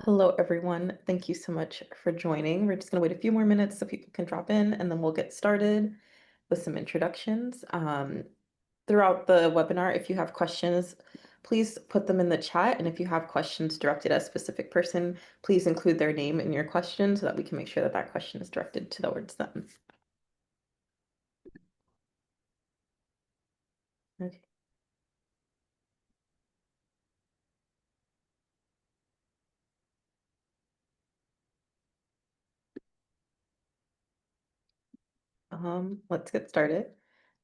Hello, everyone. Thank you so much for joining. We're just going to wait a few more minutes so people can drop in, and then we'll get started with some introductions. Throughout the webinar, if you have questions, please put them in the chat. And if you have questions directed at a specific person, please include their name in your question so that we can make sure that that question is directed towards them. Okay. Let's get started.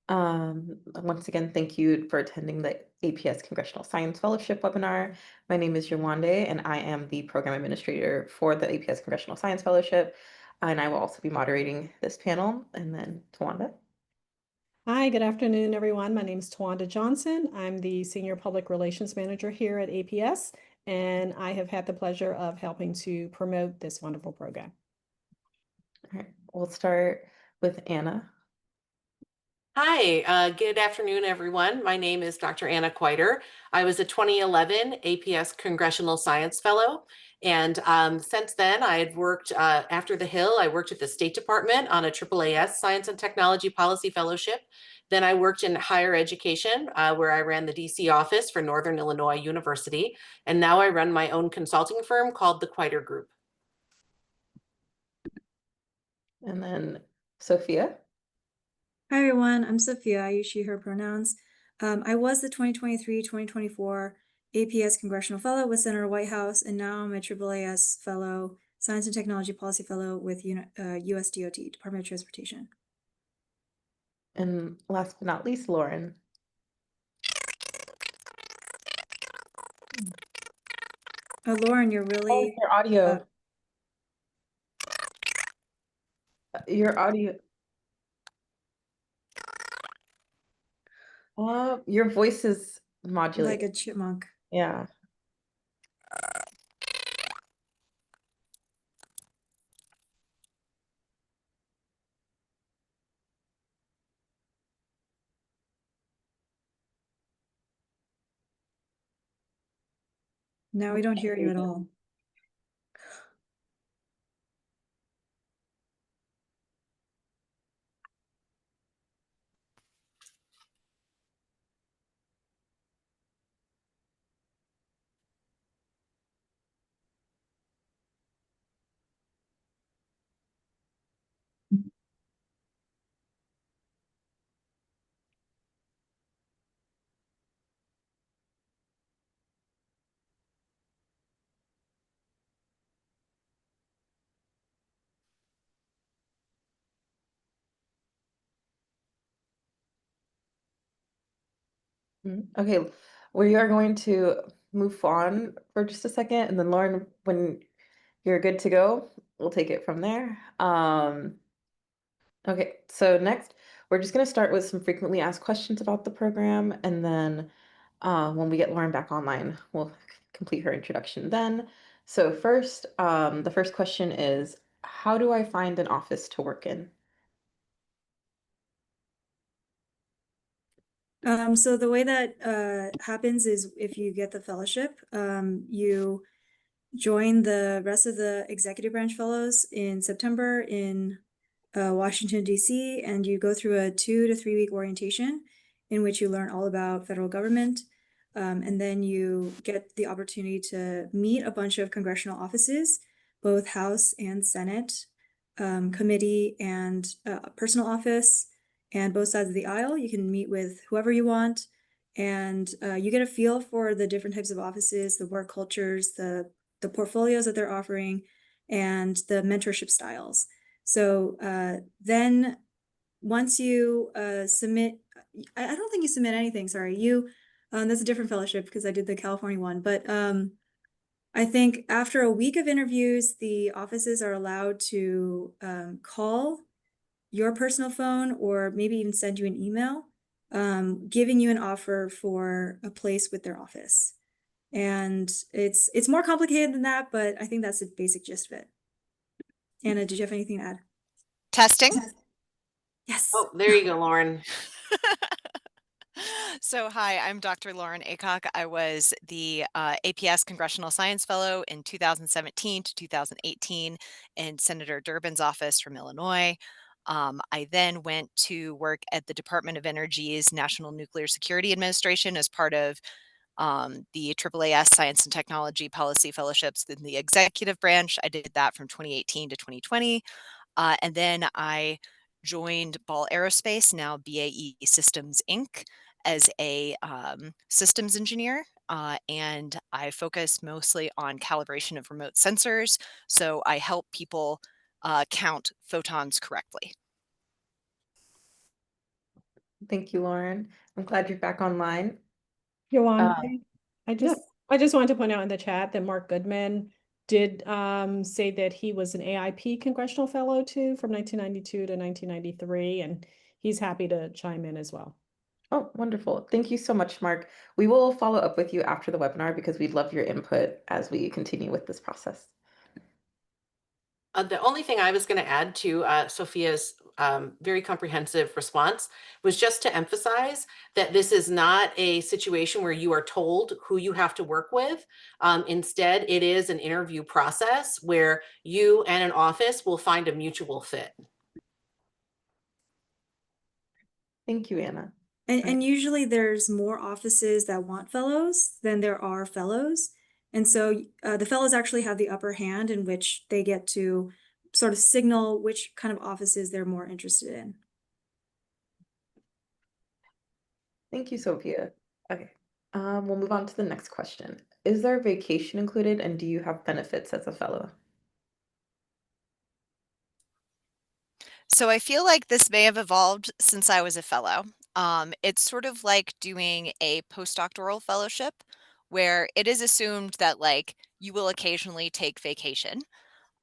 Once again, thank you for attending the APS Congressional Science Fellowship webinar. My name is Yawande, and I am the Program Administrator for the APS Congressional Science Fellowship, and I will also be moderating this panel. And then Tawanda. Hi, good afternoon, everyone. My name is Tawanda Johnson. I'm the Senior Public Relations Manager here at APS, and I have had the pleasure of helping to promote this wonderful program. All right, we'll start with Anna. Hi, good afternoon, everyone. My name is Dr. Anna Quider. I was a 2011 APS Congressional Science Fellow. And since then, I had worked after the Hill. I worked at the State Department on a AAAS Science and Technology Policy Fellowship. Then I worked in higher education, where I ran the DC office for Northern Illinois University. And now I run my own consulting firm called the Quider Group. And then Sophia. Hi, everyone. I'm Sophia. I use she, her pronouns. I was the 2023-2024 APS Congressional Fellow with Senator Whitehouse, and now I'm a AAAS Fellow, Science and Technology Policy Fellow with USDOT, Department of Transportation. And last but not least, Lauren. Oh, Lauren, you're really... your audio. Your audio. Your voice is modulated. like a chipmunk. Yeah. Now we don't hear you at all. Okay, we are going to move on for just a second, and then Lauren, when you're good to go, we'll take it from there. Okay, so next, we're just going to start with some frequently asked questions about the program, and then when we get Lauren back online, we'll complete her introduction then. So first, the first question is, how do I find an office to work in? So the way that happens is if you get the fellowship, you join the rest of the executive branch fellows in September in Washington, D.C., and you go through a 2 to 3 week orientation in which you learn all about federal government. And then you get the opportunity to meet a bunch of congressional offices, both House and Senate, committee and personal office, and both sides of the aisle. You can meet with whoever you want, and you get a feel for the different types of offices, the work cultures, the portfolios that they're offering, and the mentorship styles. So then once you submit, I don't think you submit anything, sorry. That's a different fellowship because I did the California one, but I think after a week of interviews, the offices are allowed to call your personal phone or maybe even send you an email, giving you an offer for a place with their office. And it's more complicated than that, but I think that's the basic gist of it. Anna, did you have anything to add? Testing? Yes. Oh, there you go, Lauren. So, hi, I'm Dr. Lauren Aycock. I was the APS Congressional Science Fellow in 2017 to 2018 in Senator Durbin's office from Illinois. I then went to work at the Department of Energy's National Nuclear Security Administration as part of the AAAS Science and Technology Policy Fellowships in the executive branch. I did that from 2018 to 2020. And then I joined Ball Aerospace, now BAE Systems Inc., as a systems engineer. And I focus mostly on calibration of remote sensors. So I help people count photons correctly. Thank you, Lauren. I'm glad you're back online. Joanne, Um, I just wanted to point out in the chat that Mark Goodman did say that he was an AIP Congressional Fellow too from 1992 to 1993, and he's happy to chime in as well. Oh, wonderful. Thank you so much, Mark. We will follow up with you after the webinar because we'd love your input as we continue with this process. The only thing I was going to add to Sophia's very comprehensive response was just to emphasize that this is not a situation where you are told who you have to work with. Instead, it is an interview process where you and an office will find a mutual fit. Thank you, Anna. And usually there's more offices that want fellows than there are fellows. And so the fellows actually have the upper hand in which they get to sort of signal which kind of offices they're more interested in. Thank you, Sophia. Okay, we'll move on to the next question. Is there vacation included, and do you have benefits as a fellow? So I feel like this may have evolved since I was a fellow. It's sort of like doing a postdoctoral fellowship where it is assumed that like you will occasionally take vacation.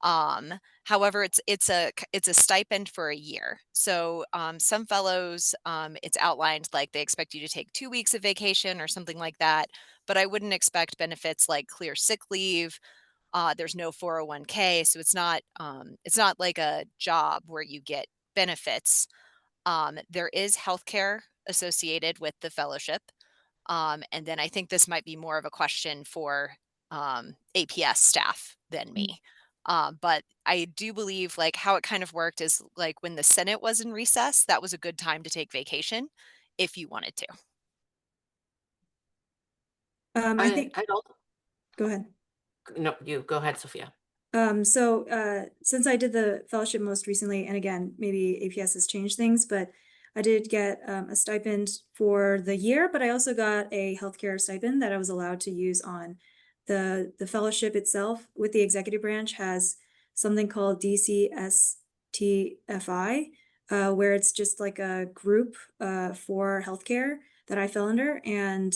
However, it's a stipend for a year. So some fellows, it's outlined like they expect you to take 2 weeks of vacation or something like that. But I wouldn't expect benefits like clear sick leave. There's no 401k, so it's not like a job where you get benefits. There is healthcare associated with the fellowship. And then I think this might be more of a question for APS staff than me. But I do believe like how it kind of worked is like when the Senate was in recess, that was a good time to take vacation if you wanted to. I think, I don't, go ahead. no, you go ahead, Sophia. Since I did the fellowship most recently, and again, maybe APS has changed things, but I did get a stipend for the year, but I also got a healthcare stipend that I was allowed to use on the fellowship itself with the executive branch has something called DCSTFI, where it's just like a group for healthcare that I fell under, and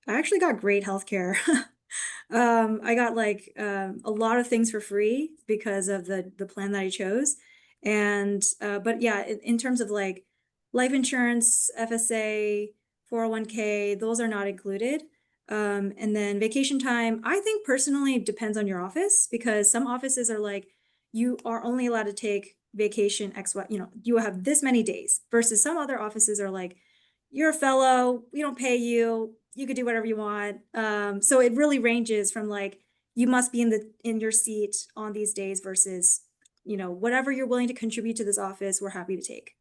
I actually got great healthcare. I got like a lot of things for free because of the plan that I chose. And but yeah, in terms of like life insurance, FSA, 401k, those are not included. And then vacation time, I think personally depends on your office because some offices are like, you are only allowed to take vacation X, Y, you have this many days versus some other offices are like, you're a fellow, we don't pay you, you could do whatever you want. So it really ranges from like, you must be in your seat on these days versus, whatever you're willing to contribute to this office, we're happy to take.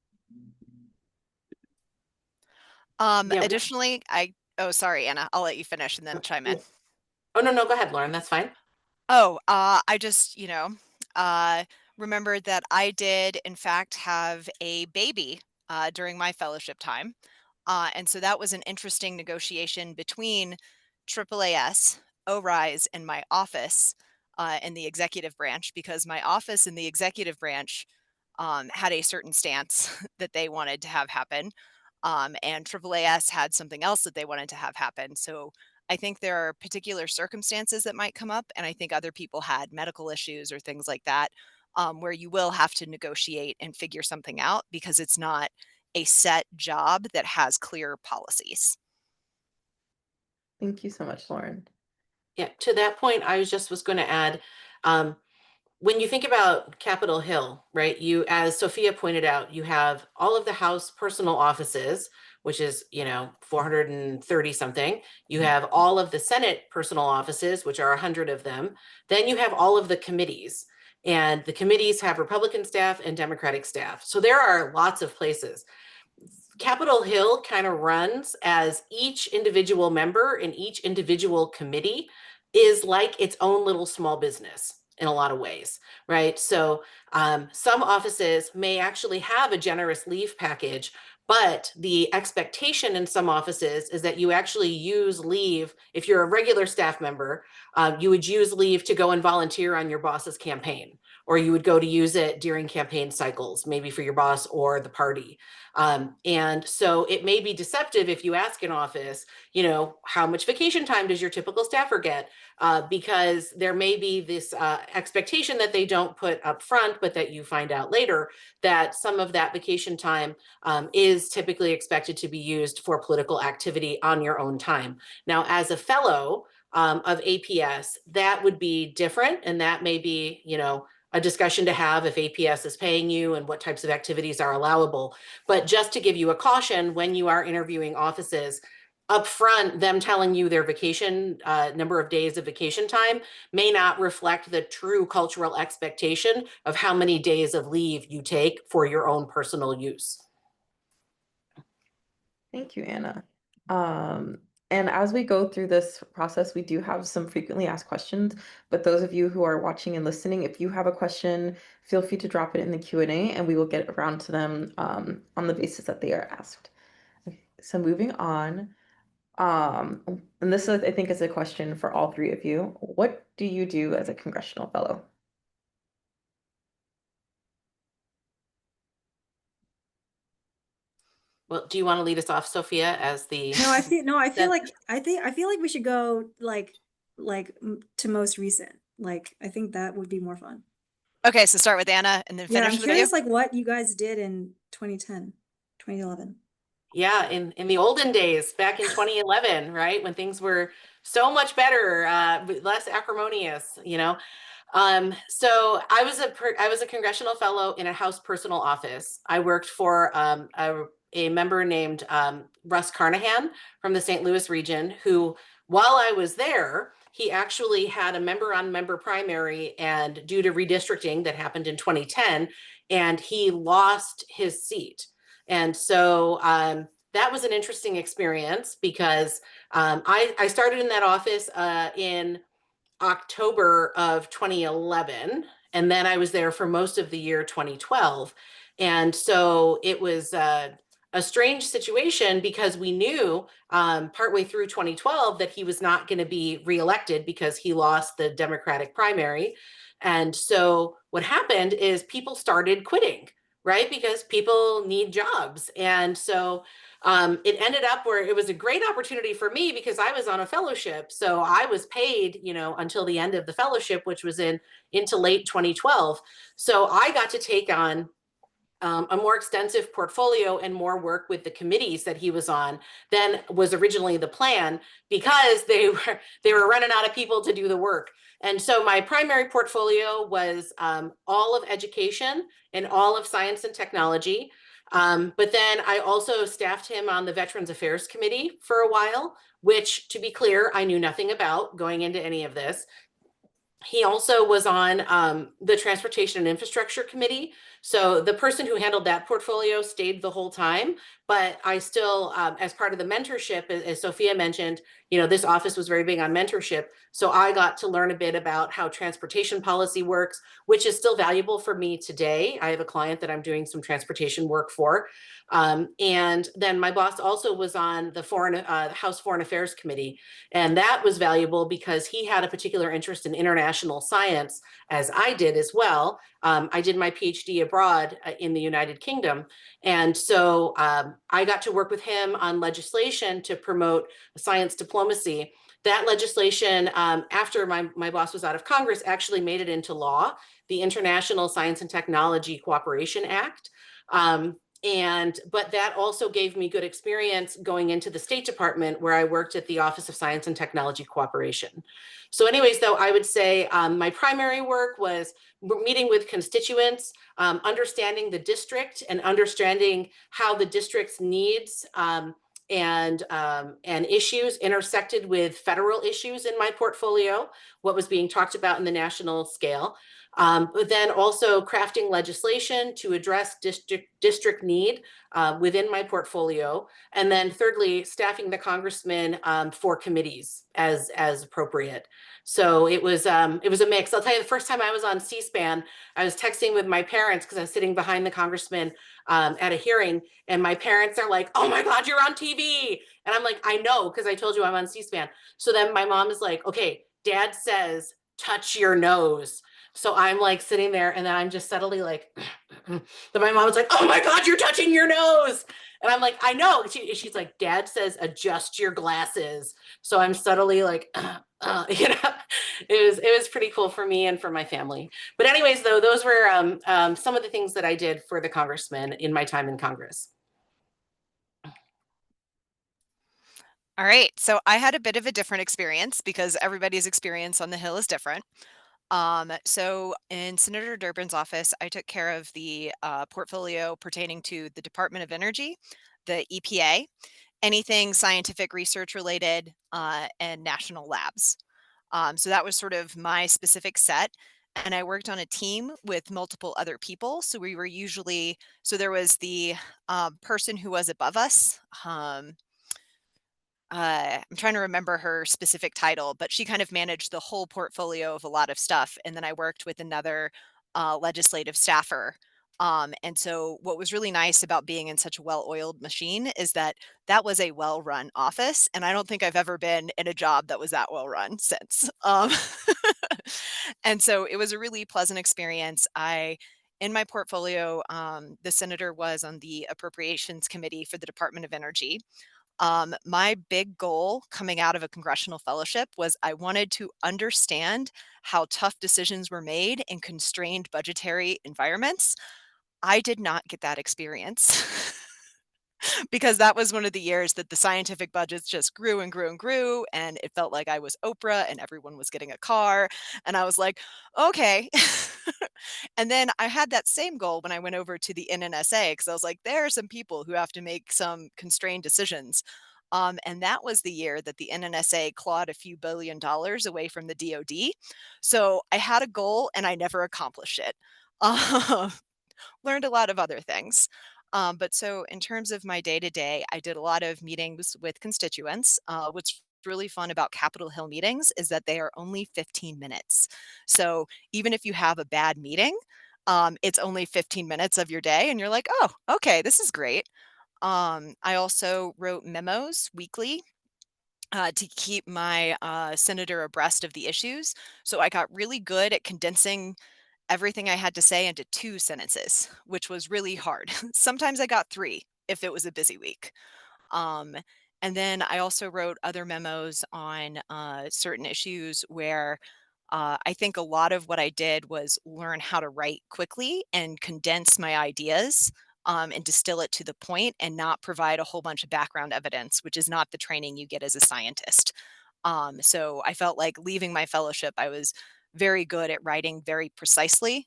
Yeah. Additionally, oh, sorry, Anna, I'll let you finish and then chime in. Oh, no, go ahead, Lauren. That's fine. Oh, I just, remembered that I did, in fact, have a baby during my fellowship time. And so that was an interesting negotiation between AAAS, ORISE, and my office in the executive branch, because my office in the executive branch had a certain stance that they wanted to have happen. And AAAS had something else that they wanted to have happen. So I think there are particular circumstances that might come up, and I think other people had medical issues or things like that, where you will have to negotiate and figure something out because it's not a set job that has clear policies. Thank you so much, Lauren. Yeah, to that point, I was going to add, when you think about Capitol Hill, right, as Sophia pointed out, you have all of the House personal offices, which is, 430 something. You have all of the Senate personal offices, which are 100 of them. Then you have all of the committees, and the committees have Republican staff and Democratic staff. So there are lots of places. Capitol Hill kind of runs as each individual member in each individual committee is like its own little small business in a lot of ways, right? So some offices may actually have a generous leave package, but the expectation in some offices is that you actually use leave. If you're a regular staff member, you would use leave to go and volunteer on your boss's campaign, or you would go to use it during campaign cycles, maybe for your boss or the party. And so it may be deceptive if you ask an office, how much vacation time does your typical staffer get? Because there may be this expectation that they don't put up front, but that you find out later that some of that vacation time is typically expected to be used for political activity on your own time. Now, as a fellow of APS, that would be different, and that may be, a discussion to have if APS is paying you and what types of activities are allowable. But just to give you a caution, when you are interviewing offices, upfront, them telling you their vacation number of days of vacation time may not reflect the true cultural expectation of how many days of leave you take for your own personal use. Thank you, Anna. And as we go through this process, we do have some frequently asked questions, but those of you who are watching and listening, if you have a question, feel free to drop it in the Q&A and we will get around to them on the basis that they are asked. Okay, so moving on, and this is, I think, is a question for all three of you. What do you do as a congressional fellow? Well, do you want to lead us off, Sophia, as the? No, I feel like we should go to most recent. Like, I think that would be more fun. Okay, so start with Anna and then Yeah, finish I'm with you. curious, like, what you guys did in 2010, 2011. Yeah, in the olden days, back in 2011, right, when things were so much better, less acrimonious, So I was a congressional fellow in a House personal office. I worked for a member named Russ Carnahan from the St. Louis region, who, while I was there, he actually had a member-on-member primary, and due to redistricting that happened in 2010, and he lost his seat. And so that was an interesting experience because I started in that office in October of 2011, and then I was there for most of the year 2012. And so it was a strange situation because we knew partway through 2012 that he was not going to be reelected because he lost the Democratic primary. And so what happened is people started quitting, right? Because people need jobs. And so it ended up where it was a great opportunity for me because I was on a fellowship. So I was paid, until the end of the fellowship, which was into late 2012. So I got to take on a more extensive portfolio and more work with the committees that he was on than was originally the plan, because they were running out of people to do the work. And so my primary portfolio was all of education and all of science and technology. But then I also staffed him on the Veterans Affairs Committee for a while, which, to be clear, I knew nothing about going into any of this. He also was on the Transportation and Infrastructure Committee. So the person who handled that portfolio stayed the whole time, but I still, as part of the mentorship, as Sophia mentioned, this office was very big on mentorship. So I got to learn a bit about how transportation policy works, which is still valuable for me today. I have a client that I'm doing some transportation work for. And then my boss also was on the House Foreign Affairs Committee. And that was valuable because he had a particular interest in international science, as I did as well. I did my PhD abroad in the United Kingdom. And so I got to work with him on legislation to promote science diplomacy. That legislation, after my boss was out of Congress, actually made it into law, the International Science and Technology Cooperation Act. But that also gave me good experience going into the State Department, where I worked at the Office of Science and Technology Cooperation. So anyways, though, I would say my primary work was meeting with constituents, understanding the district and understanding how the district's needs and issues intersected with federal issues in my portfolio, what was being talked about in the national scale. But then also crafting legislation to address district need within my portfolio. And then thirdly, staffing the congressman for committees as appropriate. So it was a mix. I'll tell you, the first time I was on C-SPAN, I was texting with my parents because I was sitting behind the congressman at a hearing, and my parents are like, "Oh my God, you're on TV." And I'm like, "I know, because I told you I'm on C-SPAN." So then my mom is like, "Okay, Dad says, touch your nose." So I'm like sitting there, and then I'm just subtly like, then my mom's like, "Oh my God, you're touching your nose." And I'm like, "I know." She's like, "Dad says, adjust your glasses." So I'm subtly like, it was pretty cool for me and for my family. But anyways, though, those were some of the things that I did for the congressman in my time in Congress. All right, so I had a bit of a different experience because everybody's experience on the Hill is different. So in Senator Durbin's office, I took care of the portfolio pertaining to the Department of Energy, the EPA, anything scientific research related, and national labs. So that was sort of my specific set. And I worked on a team with multiple other people. So we were usually, so there was the person who was above us. I'm trying to remember her specific title, but she kind of managed the whole portfolio of a lot of stuff. And then I worked with another legislative staffer. And so, what was really nice about being in such a well oiled machine is that that was a well run office. And I don't think I've ever been in a job that was that well run since. And so, it was a really pleasant experience. In my portfolio, the senator was on the appropriations committee for the Department of Energy. My big goal coming out of a congressional fellowship was I wanted to understand how tough decisions were made in constrained budgetary environments. I did not get that experience because that was one of the years that the scientific budgets just grew and grew and grew. And it felt like I was Oprah and everyone was getting a car. And I was like, okay. And then I had that same goal when I went over to the NNSA because I was like, there are some people who have to make some constrained decisions. And that was the year that the NNSA clawed a few $billions away from the DoD. So I had a goal and I never accomplished it. Um, Learned a lot of other things. But so in terms of my day to day, I did a lot of meetings with constituents. What's really fun about Capitol Hill meetings is that they are only 15 minutes. So even if you have a bad meeting, it's only 15 minutes of your day, and you're like, oh, okay, this is great. I also wrote memos weekly to keep my senator abreast of the issues. So I got really good at condensing everything I had to say into 2 sentences, which was really hard. Sometimes I got 3 if it was a busy week. Um, and then I also wrote other memos on certain issues where I think a lot of what I did was learn how to write quickly and condense my ideas and distill it to the point and not provide a whole bunch of background evidence, which is not the training you get as a scientist. So I felt like leaving my fellowship, I was very good at writing very precisely.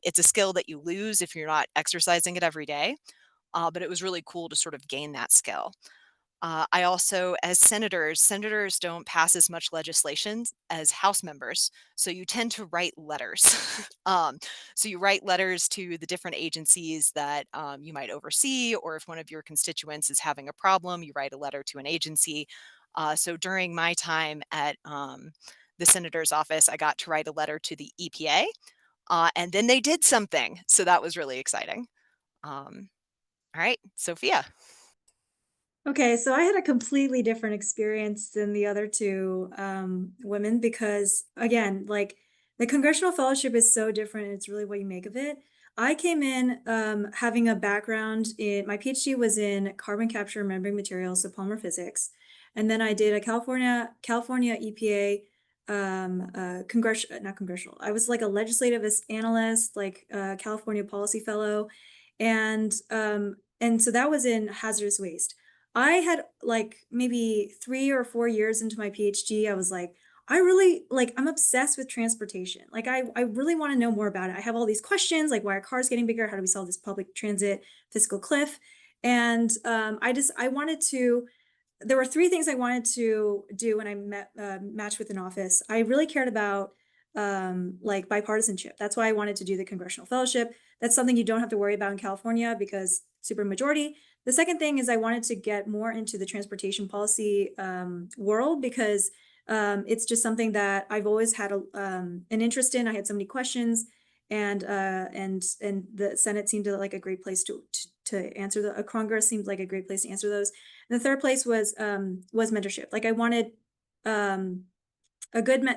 It's a skill that you lose if you're not exercising it every day, but it was really cool to sort of gain that skill. I also, as senators don't pass as much legislation as House members, so you tend to write letters. So you write letters to the different agencies that you might oversee, or if one of your constituents is having a problem, you write a letter to an agency. So during my time at the senator's office, I got to write a letter to the EPA, and then they did something. So that was really exciting. All right, Sophia. Okay, so I had a completely different experience than the other two women because, again, like the Congressional Fellowship is so different. It's really what you make of it. I came in having a background in my PhD was in carbon capture and membrane materials, so polymer physics, and then I did a California EPA not congressional. I was like a legislative analyst, like California policy fellow, and And so that was in hazardous waste. I had like maybe 3 or 4 years into my PhD, I was like, I really like, I'm obsessed with transportation. Like I really want to know more about it. I have all these questions, like why are cars getting bigger? How do we solve this public transit fiscal cliff? And I wanted to, there were 3 things I wanted to do when I matched with an office. I really cared about like bipartisanship. That's why I wanted to do the Congressional Fellowship. That's something you don't have to worry about in California because supermajority. The second thing is I wanted to get more into the transportation policy world because it's just something that I've always had an interest in. I had so many questions, and the Senate seemed to like a great place to answer the Congress seemed like a great place to answer those. And the third place was mentorship. Like I wanted a good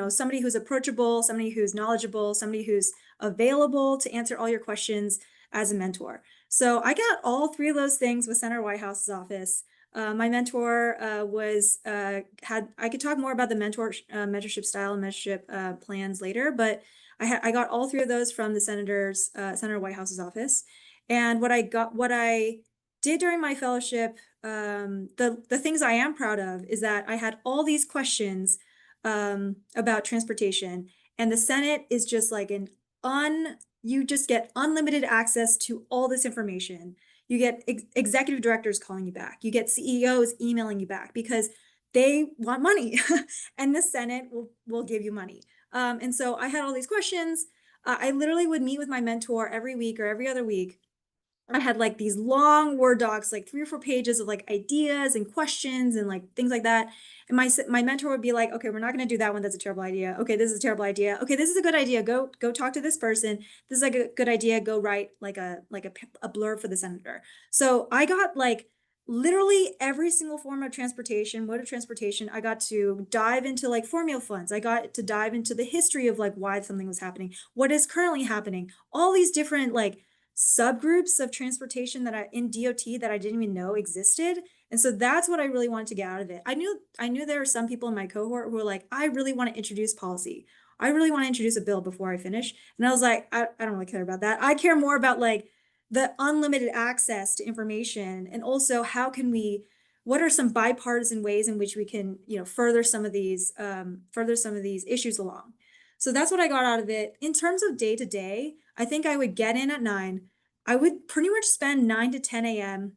somebody who's approachable, somebody who's knowledgeable, somebody who's available to answer all your questions as a mentor. So I got all 3 of those things with Senator Whitehouse's office. My mentor I could talk more about the mentorship style and mentorship plans later, but I got all 3 of those from the Senator Whitehouse's office. And what I did during my fellowship, the things I am proud of is that I had all these questions about transportation, and the Senate is just like you just get unlimited access to all this information. You get executive directors calling you back. You get CEOs emailing you back because they want money, and the Senate will give you money. And so I had all these questions. I literally would meet with my mentor every week or every other week. I had like these long Word docs, like 3 or 4 pages of like ideas and questions and like things like that. And my mentor would be like, okay, we're not going to do that one. That's a terrible idea. Okay, this is a terrible idea. Okay, this is a good idea. Go talk to this person. This is like a good idea. Go write like a blurb for the senator. So I got like literally every single form of transportation, mode of transportation. I got to dive into like formula funds. I got to dive into the history of like why something was happening, what is currently happening, all these different like subgroups of transportation that in DOT that I didn't even know existed. And so that's what I really wanted to get out of it. I knew there were some people in my cohort who were like, I really want to introduce policy. I really want to introduce a bill before I finish. And I was like, I don't really care about that. I care more about like the unlimited access to information, and also what are some bipartisan ways in which we can, further some of these issues along. So that's what I got out of it. In terms of day to day, I think I would get in at 9. I would pretty much spend 9 to 10 a.m.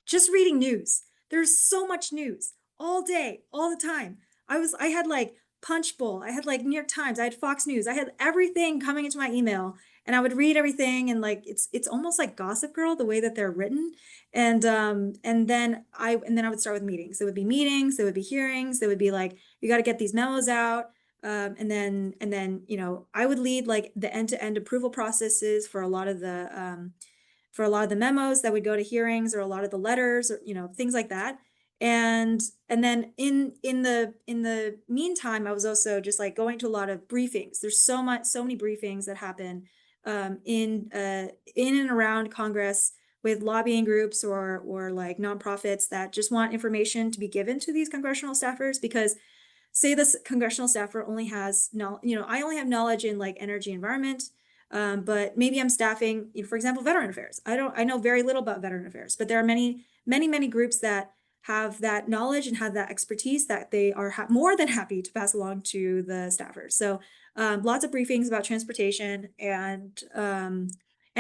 just reading news. There's so much news all day, all the time. I had like Punchbowl, I had like New York Times, I had Fox News, I had everything coming into my email, and I would read everything, and like it's almost like Gossip Girl the way that they're written. And then I would start with meetings. There would be meetings, there would be hearings, there would be like, you got to get these memos out. And then I would lead like the end-to-end approval processes for a lot of the memos that would go to hearings, or a lot of the letters, or things like that. And then in the meantime, I was also just like going to a lot of briefings. There's so many briefings that happen in and around Congress with lobbying groups or like nonprofits that just want information to be given to these congressional staffers, because say this congressional staffer only has I only have knowledge in like energy environment, but maybe I'm staffing, for example, veteran affairs. I know very little about veteran affairs, but there are many groups that have that knowledge and have that expertise that they are more than happy to pass along to the staffers. So lots of briefings about transportation, and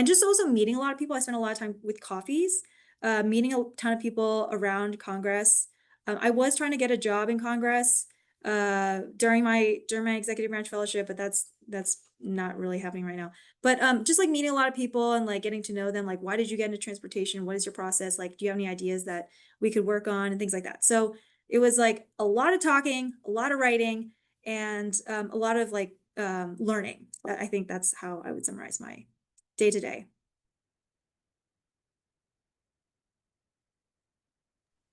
just also meeting a lot of people. I spent a lot of time with coffees, meeting a ton of people around Congress. I was trying to get a job in Congress during my executive branch fellowship, but that's not really happening right now. But just like meeting a lot of people and like getting to know them, like, why did you get into transportation? What is your process? Like, do you have any ideas that we could work on, and things like that. So it was like a lot of talking, a lot of writing, and a lot of like learning. I think that's how I would summarize my day to day.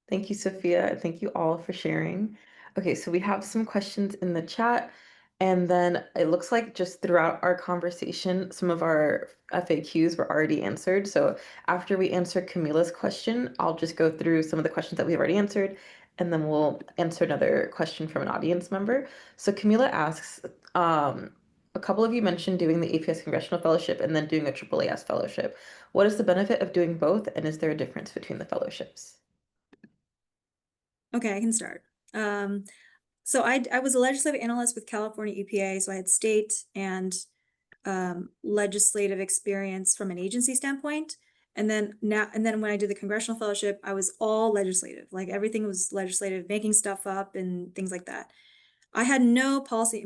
Thank you, Sophia. Thank you all for sharing. Okay, so we have some questions in the chat, and then it looks like just throughout our conversation, some of our FAQs were already answered. So after we answer Camila's question, I'll just go through some of the questions that we've already answered, and then we'll answer another question from an audience member. So Camila asks, A couple of you mentioned doing the APS Congressional Fellowship and then doing a AAAS Fellowship. What is the benefit of doing both, and is there a difference between the fellowships? Okay, I can start. So I was a legislative analyst with California EPA, so I had state and legislative experience from an agency standpoint. And then when I did the congressional fellowship, I was all legislative, like everything was legislative, making stuff up and things like that. I had no policy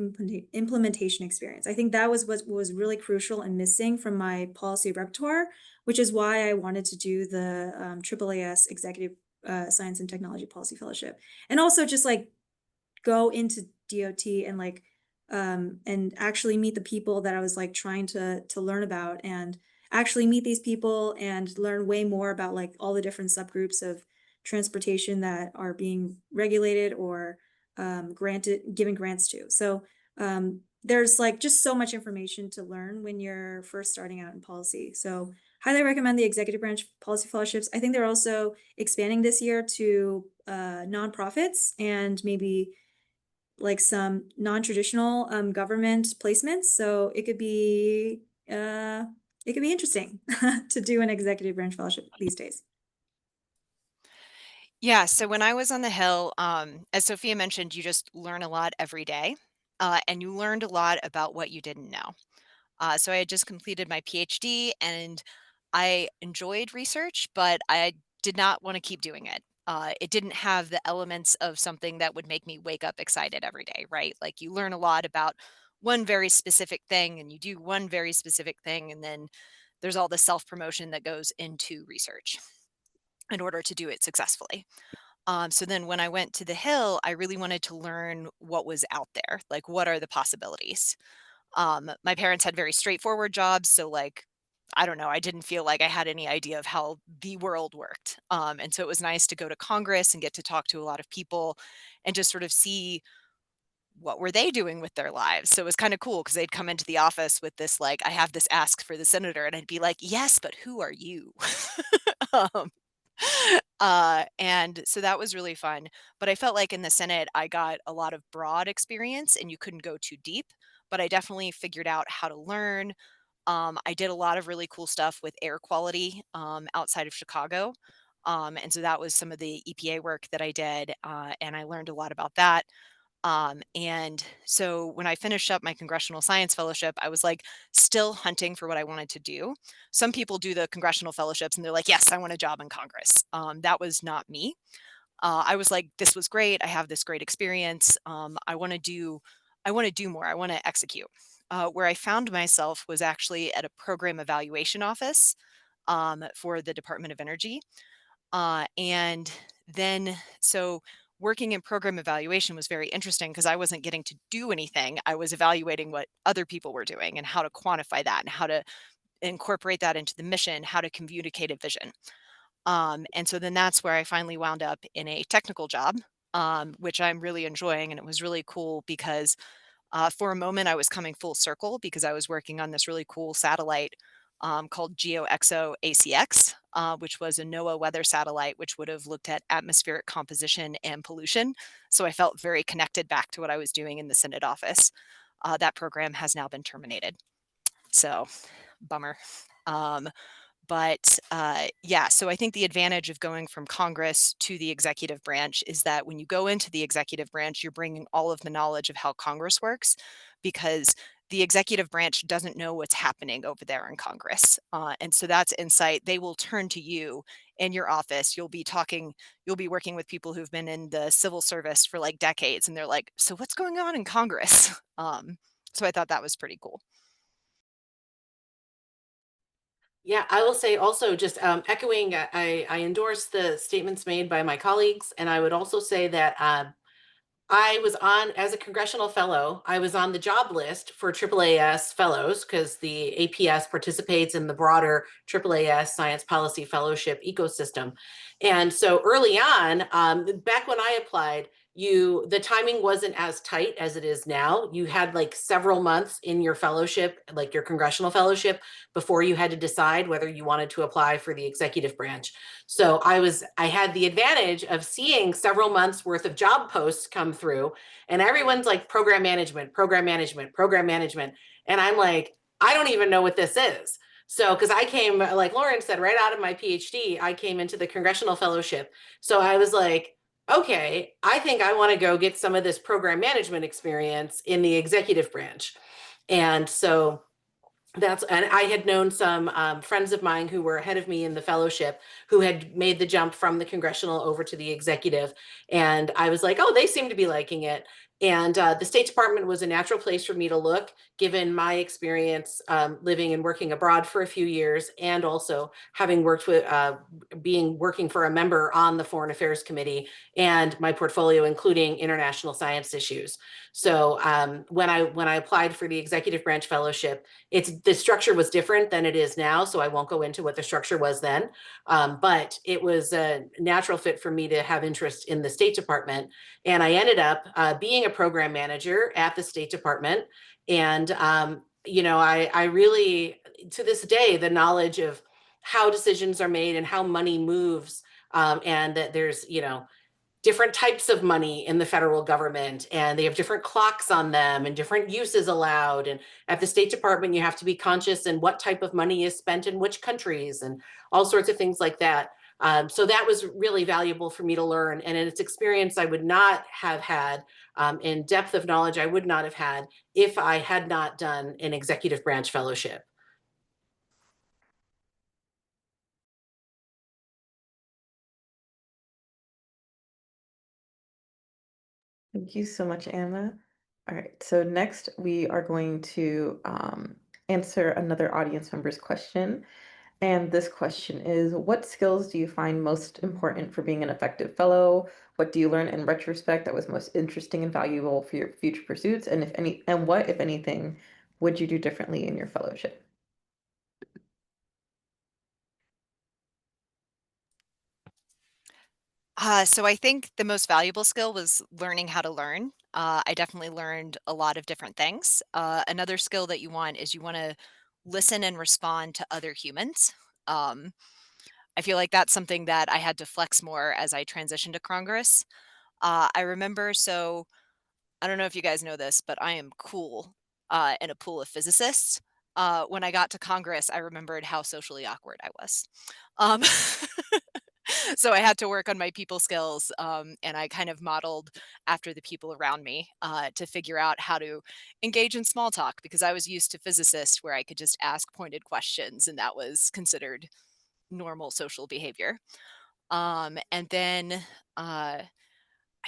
implementation experience. I think that was what was really crucial and missing from my policy repertoire, which is why I wanted to do the AAAS Executive Science and Technology Policy Fellowship. And also just like go into DOT and like and actually meet the people that I was like trying to learn about, and actually meet these people and learn way more about like all the different subgroups of transportation that are being regulated or given grants to. So there's like just so much information to learn when you're first starting out in policy. So highly recommend the executive branch policy fellowships. I think they're also expanding this year to nonprofits and maybe like some non-traditional government placements. So it could be interesting to do an executive branch fellowship these days. Yeah, so when I was on the Hill, as Sophia mentioned, you just learn a lot every day, and you learned a lot about what you didn't know. So I had just completed my PhD and I enjoyed research, but I did not want to keep doing it. It didn't have the elements of something that would make me wake up excited every day, right? Like you learn a lot about one very specific thing and you do one very specific thing, and then there's all the self promotion that goes into research in order to do it successfully. So then when I went to the Hill, I really wanted to learn what was out there, like what are the possibilities. My parents had very straightforward jobs, so like I don't know, I didn't feel like I had any idea of how the world worked. And so it was nice to go to Congress and get to talk to a lot of people and just sort of see what were they doing with their lives. So it was kind of cool because they'd come into the office with this like, I have this ask for the senator, and I'd be like, yes, but who are you? um, and so that was really fun. But I felt like in the Senate, I got a lot of broad experience and you couldn't go too deep, but I definitely figured out how to learn. I did a lot of really cool stuff with air quality outside of Chicago. And so that was some of the EPA work that I did. And I learned a lot about that. And so when I finished up my Congressional Science Fellowship, I was like still hunting for what I wanted to do. Some people do the congressional fellowships and they're like, yes, I want a job in Congress. That was not me. I was like, this was great. I have this great experience. I want to do more. I want to execute. Where I found myself was actually at a program evaluation office for the Department of Energy. And then, so working in program evaluation was very interesting because I wasn't getting to do anything. I was evaluating what other people were doing and how to quantify that and how to incorporate that into the mission, how to communicate a vision. And so then that's where I finally wound up in a technical job, which I'm really enjoying. And it was really cool because for a moment I was coming full circle because I was working on this really cool satellite called GeoXO ACX, which was a NOAA weather satellite, which would have looked at atmospheric composition and pollution. So I felt very connected back to what I was doing in the Senate office. That program has now been terminated. So bummer. But yeah, so I think the advantage of going from Congress to the executive branch is that when you go into the executive branch, you're bringing all of the knowledge of how Congress works, because the executive branch doesn't know what's happening over there in Congress. And so that's insight. They will turn to you in your office. You'll be working with people who've been in the civil service for like decades. And they're like, so what's going on in Congress? So I thought that was pretty cool. Yeah, I will say also just echoing, I endorse the statements made by my colleagues. And I would also say that I was on, as a congressional fellow, I was on the job list for AAAS fellows because the APS participates in the broader AAAS Science Policy Fellowship ecosystem. And so early on, back when I applied, the timing wasn't as tight as it is now. You had like several months in your fellowship, like your congressional fellowship, before you had to decide whether you wanted to apply for the executive branch. So I had the advantage of seeing several months worth of job posts come through, and everyone's like program management, program management, program management. And I'm like, I don't even know what this is. So, because I came, like Lauren said, right out of my PhD, I came into the Congressional Fellowship. So I was like, okay, I think I want to go get some of this program management experience in the executive branch. And so and I had known some friends of mine who were ahead of me in the fellowship who had made the jump from the congressional over to the executive. And I was like, oh, they seem to be liking it. And the State Department was a natural place for me to look, given my experience living and working abroad for a few years, and also having worked with working for a member on the Foreign Affairs Committee, and my portfolio including international science issues. So when I applied for the Executive Branch Fellowship, the structure was different than it is now, so I won't go into what the structure was then. But it was a natural fit for me to have interest in the State Department. And I ended up being a program manager at the State Department. And, I really, to this day, the knowledge of how decisions are made and how money moves, and that there's, different types of money in the federal government, and they have different clocks on them and different uses allowed. And at the State Department, you have to be conscious in what type of money is spent in which countries and all sorts of things like that. So that was really valuable for me to learn. And it's experience I would not have had, in depth of knowledge I would not have had if I had not done an executive branch fellowship. Thank you so much, Anna. All right, so next we are going to answer another audience member's question. And this question is, what skills do you find most important for being an effective fellow? What do you learn in retrospect that was most interesting and valuable for your future pursuits? And what, if anything, would you do differently in your fellowship? So I think the most valuable skill was learning how to learn. I definitely learned a lot of different things. Another skill that you want is you want to listen and respond to other humans. Um, I feel like that's something that I had to flex more as I transitioned to Congress. I remember, so I don't know if you guys know this, but I am cool in a pool of physicists. When I got to Congress, I remembered how socially awkward I was. Um, so I had to work on my people skills, and I kind of modeled after the people around me to figure out how to engage in small talk, because I was used to physicists where I could just ask pointed questions and that was considered normal social behavior. And then I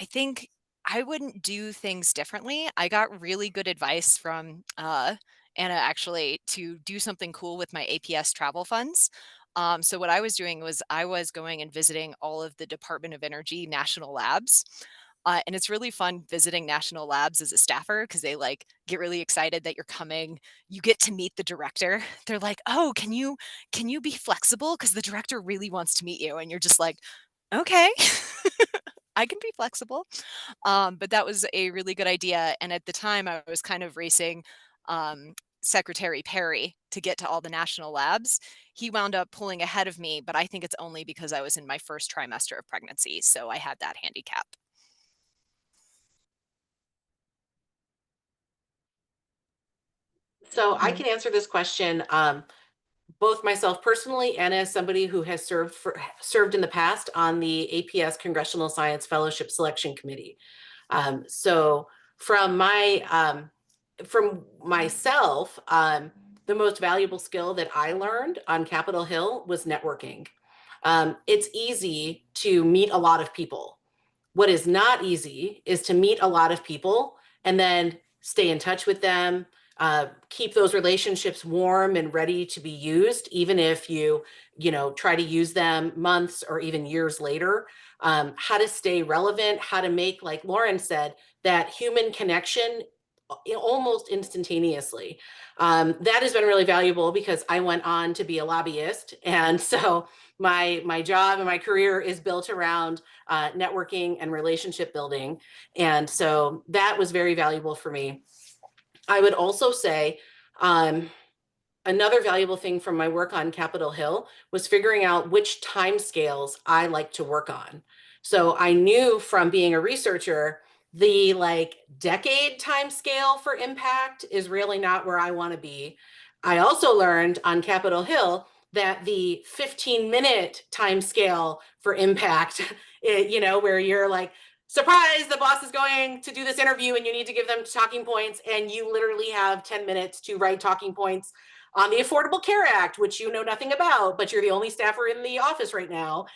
think I wouldn't do things differently. I got really good advice from Anna, actually, to do something cool with my APS travel funds. So what I was doing was I was going and visiting all of the Department of Energy national labs. And it's really fun visiting national labs as a staffer, because they like get really excited that you're coming. You get to meet the director. They're like, "Oh, can you be flexible? Because the director really wants to meet you." And you're just like, "Okay, I can be flexible." But that was a really good idea. And at the time, I was kind of racing Secretary Perry to get to all the national labs. He wound up pulling ahead of me, but I think it's only because I was in my first trimester of pregnancy. So I had that handicap. So I can answer this question, both myself personally and as somebody who has served in the past on the APS Congressional Science Fellowship Selection Committee. So from myself, the most valuable skill that I learned on Capitol Hill was networking. It's easy to meet a lot of people. What is not easy is to meet a lot of people and then stay in touch with them, keep those relationships warm and ready to be used, even if try to use them months or even years later. How to stay relevant, how to make, like Lauren said, that human connection almost instantaneously. That has been really valuable because I went on to be a lobbyist. And so my job and my career is built around networking and relationship building. And so that was very valuable for me. I would also say another valuable thing from my work on Capitol Hill was figuring out which timescales I like to work on. So I knew from being a researcher the like decade time scale for impact is really not where I want to be. I also learned on Capitol Hill that the 15-minute time scale for impact, you know, where you're like, surprise, the boss is going to do this interview and you need to give them talking points, and you literally have 10 minutes to write talking points on the Affordable Care Act, which you know nothing about, but you're the only staffer in the office right now.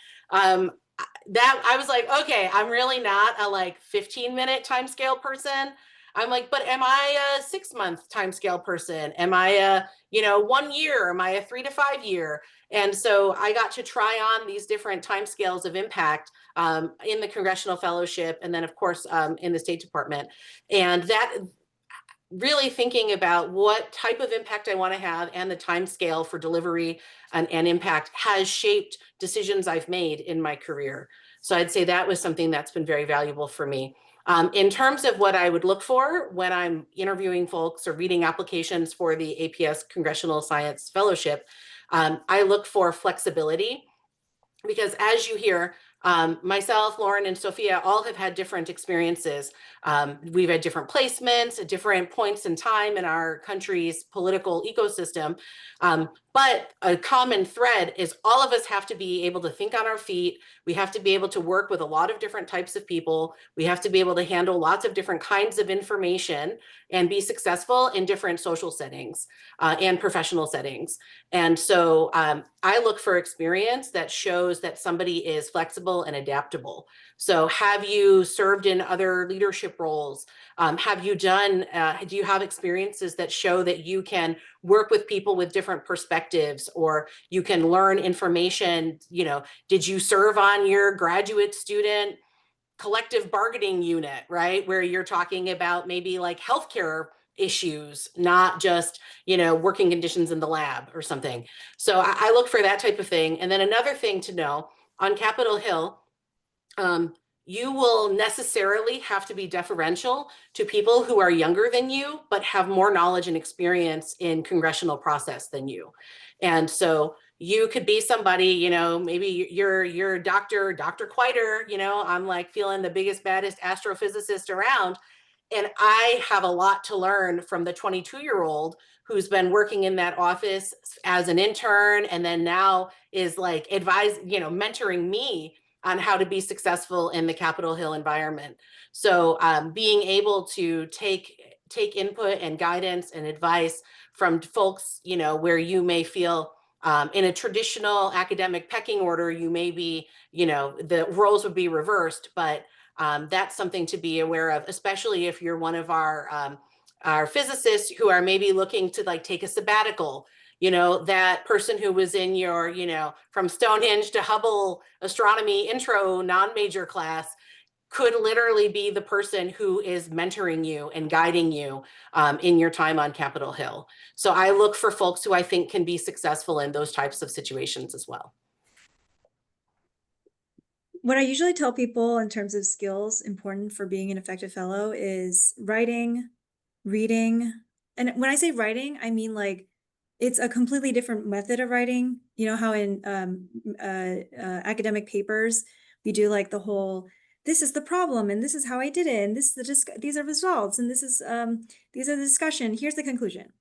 That I was like, okay, I'm really not a like 15-minute time scale person. I'm like, but am I a 6-month time scale person? Am I a, you know, 1 year? Am I a 3 to 5 year? And so I got to try on these different time scales of impact in the Congressional Fellowship, and then of course in the State Department. And that really thinking about what type of impact I want to have and the time scale for delivery and impact has shaped decisions I've made in my career. So I'd say that was something that's been very valuable for me. In terms of what I would look for when I'm interviewing folks or reading applications for the APS Congressional Science Fellowship, I look for flexibility, because as you hear, myself, Lauren, and Sophia all have had different experiences. We've had different placements at different points in time in our country's political ecosystem. But a common thread is all of us have to be able to think on our feet. We have to be able to work with a lot of different types of people. We have to be able to handle lots of different kinds of information and be successful in different social settings and professional settings. And so I look for experience that shows that somebody is flexible and adaptable. So have you served in other leadership roles? Have you done, do you have experiences that show that you can work with people with different perspectives, or you can learn information? You know, did you serve on your graduate student collective bargaining unit, right? Where you're talking about maybe like healthcare issues, not just, you know, working conditions in the lab or something. So I look for that type of thing. And then another thing to know on Capitol Hill, you will necessarily have to be deferential to people who are younger than you, but have more knowledge and experience in congressional process than you. And so you could be somebody, you know, maybe you're Dr. Quider, you know, I'm like feeling the biggest, baddest astrophysicist around. And I have a lot to learn from the 22-year-old who's been working in that office as an intern, and then now is like mentoring me on how to be successful in the Capitol Hill environment. So being able to take input and guidance and advice from folks, you know, where you may feel in a traditional academic pecking order, you may be, you know, the roles would be reversed, but that's something to be aware of, especially if you're one of our physicists who are maybe looking to like take a sabbatical. You know, that person who was in your, you know, from Stonehenge to Hubble astronomy intro non-major class could literally be the person who is mentoring you and guiding you in your time on Capitol Hill. So I look for folks who I think can be successful in those types of situations as well. What I usually tell people in terms of skills important for being an effective fellow is writing, reading. And when I say writing, I mean like it's a completely different method of writing. You know how in academic papers, we do like the whole, this is the problem and this is how I did it, and this is these are results, and this is these are the discussion, here's the conclusion.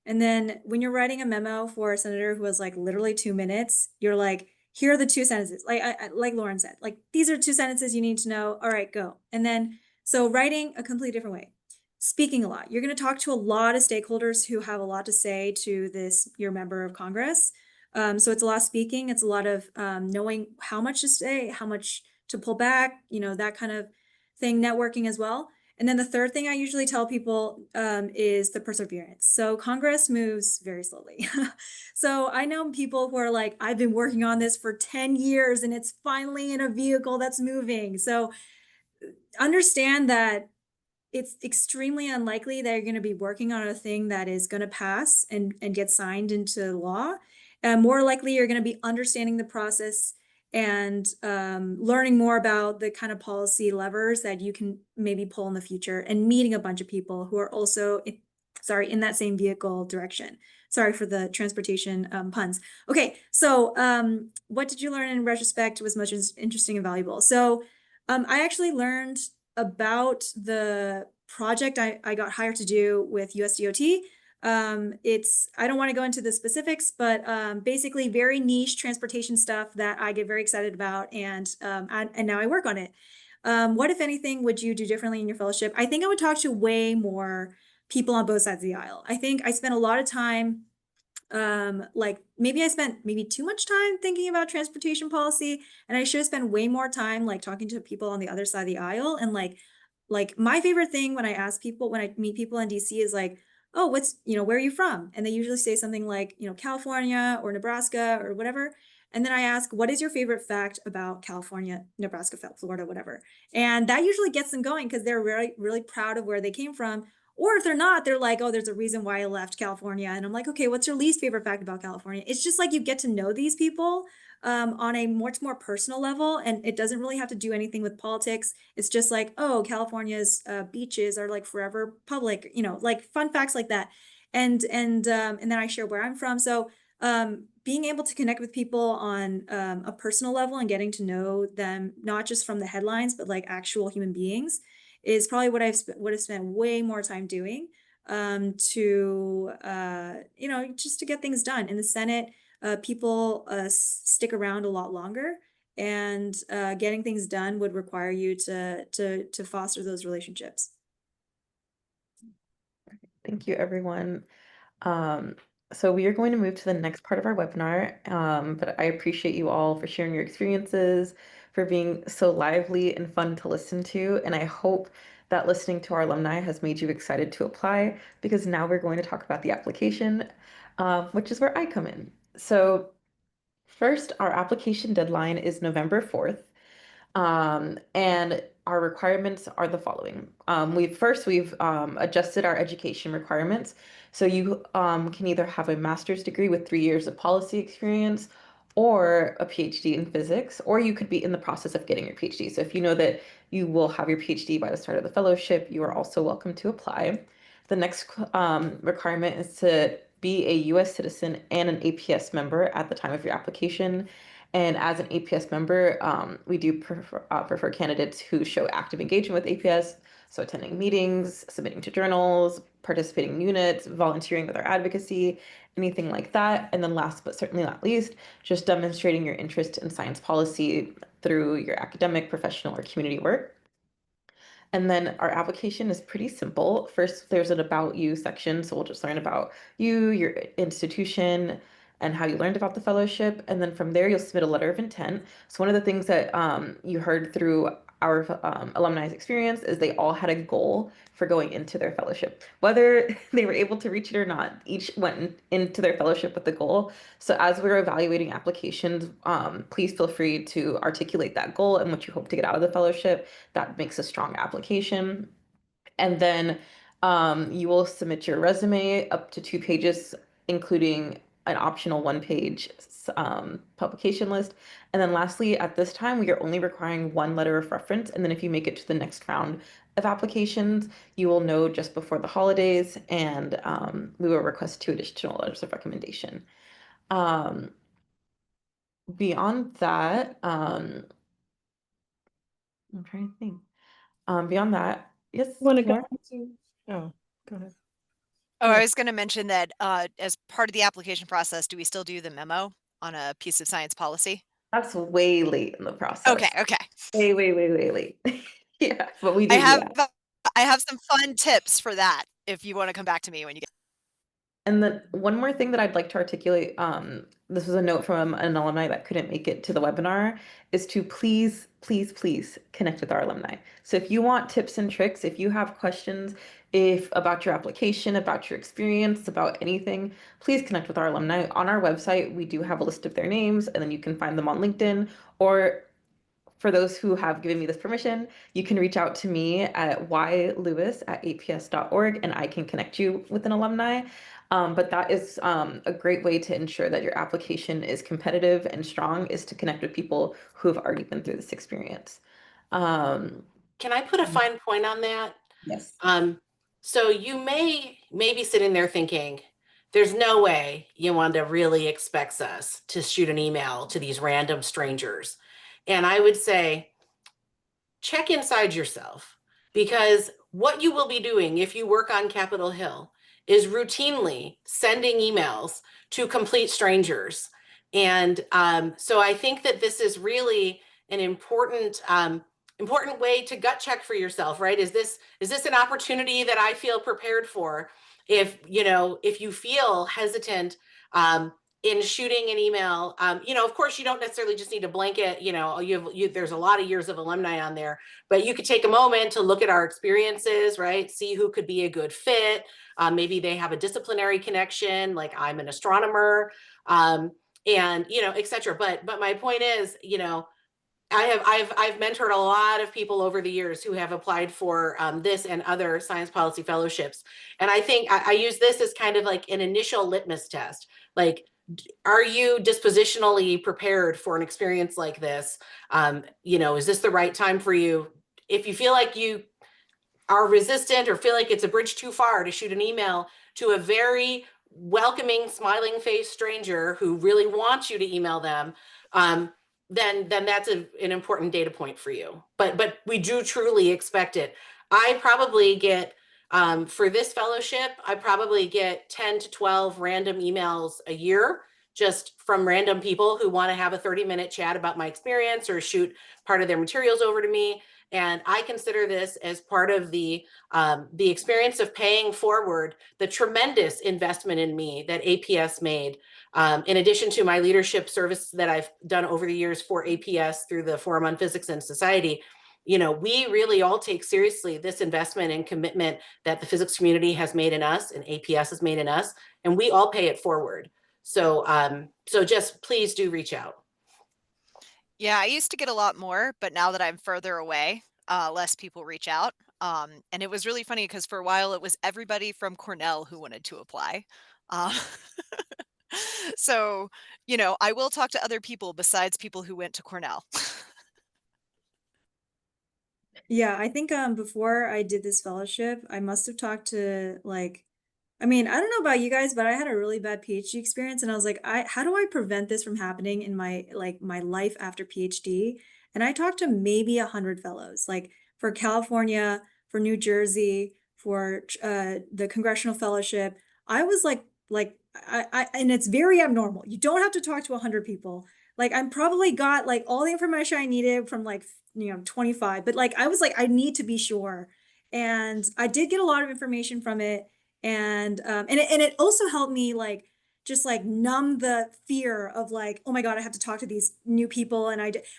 And then when you're writing a memo for a senator who has like literally 2 minutes, you're like, here are the 2 sentences. Like Lauren said, like these are 2 sentences you need to know. All right, go. And then so writing a completely different way. Speaking a lot. You're going to talk to a lot of stakeholders who have a lot to say to your member of Congress. So it's a lot of speaking. It's a lot of knowing how much to say, how much to pull back, you know, that kind of thing, networking as well. And then the third thing I usually tell people is the perseverance. So Congress moves very slowly. So I know people who are like, I've been working on this for 10 years and it's finally in a vehicle that's moving. So understand that it's extremely unlikely that you're going to be working on a thing that is going to pass and get signed into law. More likely, you're going to be understanding the process and learning more about the kind of policy levers that you can maybe pull in the future, and meeting a bunch of people who are also, in that same vehicle direction. Sorry for the transportation puns. Okay, so what did you learn in retrospect was most interesting and valuable? So I actually learned about the project I got hired to do with USDOT. I don't want to go into the specifics, but basically very niche transportation stuff that I get very excited about, and now I work on it. What, if anything, would you do differently in your fellowship? I think I would talk to way more people on both sides of the aisle. I think I spent a lot of time, like maybe I spent too much time thinking about transportation policy, and I should have spent way more time like talking to people on the other side of the aisle. And like my favorite thing when I meet people in DC is like, oh, where are you from? And they usually say something like, California or Nebraska or whatever. And then I ask, what is your favorite fact about California, Nebraska, Florida, whatever? And that usually gets them going because they're really, really proud of where they came from. Or if they're not, they're like, oh, there's a reason why I left California. And I'm like, okay, what's your least favorite fact about California? It's just like you get to know these people on a much more personal level. And it doesn't really have to do anything with politics. It's just like, oh, California's beaches are like forever public, like fun facts like that. And then I share where I'm from. So being able to connect with people on a personal level and getting to know them, not just from the headlines, but like actual human beings, is probably what would have spent way more time doing to just to get things done. In the Senate, people stick around a lot longer, and getting things done would require you to foster those relationships. Thank you, everyone. So we are going to move to the next part of our webinar, but I appreciate you all for sharing your experiences, for being so lively and fun to listen to, and I hope that listening to our alumni has made you excited to apply, because now we're going to talk about the application, which is where I come in. So first, our application deadline is November 4th. And our requirements are the following. We've adjusted our education requirements. So you can either have a master's degree with 3 years of policy experience or a PhD in physics, or you could be in the process of getting your PhD. So if you know that you will have your PhD by the start of the fellowship, you are also welcome to apply. The next requirement is to be a US citizen and an APS member at the time of your application. And as an APS member, we do prefer candidates who show active engagement with APS, so attending meetings, submitting to journals, participating in units, volunteering with our advocacy, anything like that. And then last but certainly not least, just demonstrating your interest in science policy through your academic, professional, or community work. And then our application is pretty simple. First, there's an About You section. So we'll just learn about you, your institution, and how you learned about the fellowship. And then from there, you'll submit a letter of intent. So one of the things that you heard through our alumni's experience is they all had a goal for going into their fellowship. Whether they were able to reach it or not, each went into their fellowship with the goal. So as we're evaluating applications, please feel free to articulate that goal and what you hope to get out of the fellowship. That makes a strong application. And then you will submit your resume up to 2 pages, including an optional 1-page publication list. And then lastly, at this time, we are only requiring 1 letter of reference. And then if you make it to the next round of applications, you will know just before the holidays, and we will request 2 additional letters of recommendation. Beyond that, I'm trying to think. Beyond that, yes, Want to go Laura? into? Oh, go ahead. Oh, Yeah. I was going to mention that as part of the application process, do we still do the memo on a piece of science policy? That's way late in the process. Okay. Way late. Yeah, but we I do have that. I have some fun tips for that if you want to come back to me when you get. And then one more thing that I'd like to articulate, this was a note from an alumni that couldn't make it to the webinar, is to please connect with our alumni. So if you want tips and tricks, if you have questions about your application, about your experience, about anything, please connect with our alumni. On our website, we do have a list of their names, and then you can find them on LinkedIn, or for those who have given me this permission, you can reach out to me at ylewis@aps.org, and I can connect you with an alumni. But that is a great way to ensure that your application is competitive and strong, is to connect with people who have already been through this experience. Can I put a fine point on that? Yes. So you may be sitting there thinking, there's no way Yolanda really expects us to shoot an email to these random strangers. And I would say, check inside yourself. because what you will be doing if you work on Capitol Hill is routinely sending emails to complete strangers. And so I think that this is really an important way to gut check for yourself, right? Is this an opportunity that I feel prepared for? If you feel hesitant in shooting an email, of course you don't necessarily just need a blanket, there's a lot of years of alumni on there, but you could take a moment to look at our experiences, right? See who could be a good fit. Maybe they have a disciplinary connection, like I'm an astronomer, and et cetera. But my point is, I've mentored a lot of people over the years who have applied for this and other science policy fellowships. And I think I use this as kind of like an initial litmus test. Like, are you dispositionally prepared for an experience like this? Is this the right time for you? If you feel like you are resistant or feel like it's a bridge too far to shoot an email to a very welcoming, smiling face stranger who really wants you to email them, then that's an important data point for you. But we do truly expect it. I probably get for this fellowship, I probably get 10 to 12 random emails a year just from random people who want to have a 30-minute chat about my experience or shoot part of their materials over to me. And I consider this as part of the experience of paying forward the tremendous investment in me that APS made. In addition to my leadership service that I've done over the years for APS through the Forum on Physics and Society, we really all take seriously this investment and commitment that the physics community has made in us and APS has made in us, and we all pay it forward. So just please do reach out. Yeah, I used to get a lot more, but now that I'm further away, less people reach out. And it was really funny because for a while it was everybody from Cornell who wanted to apply. Uh, so, I will talk to other people besides people who went to Cornell. Yeah, I think before I did this fellowship, I must have talked to I don't know about you guys, but I had a really bad PhD experience and I was like, how do I prevent this from happening in my my life after PhD? And I talked to maybe 100 fellows, like for California, for New Jersey, for the Congressional Fellowship. I was and it's very abnormal. You don't have to talk to 100 people. Like I'm probably got like all the information I needed from 25, but I was like, I need to be sure. And I did get a lot of information from it. And it also helped me just numb the fear of oh my God, I have to talk to these new people.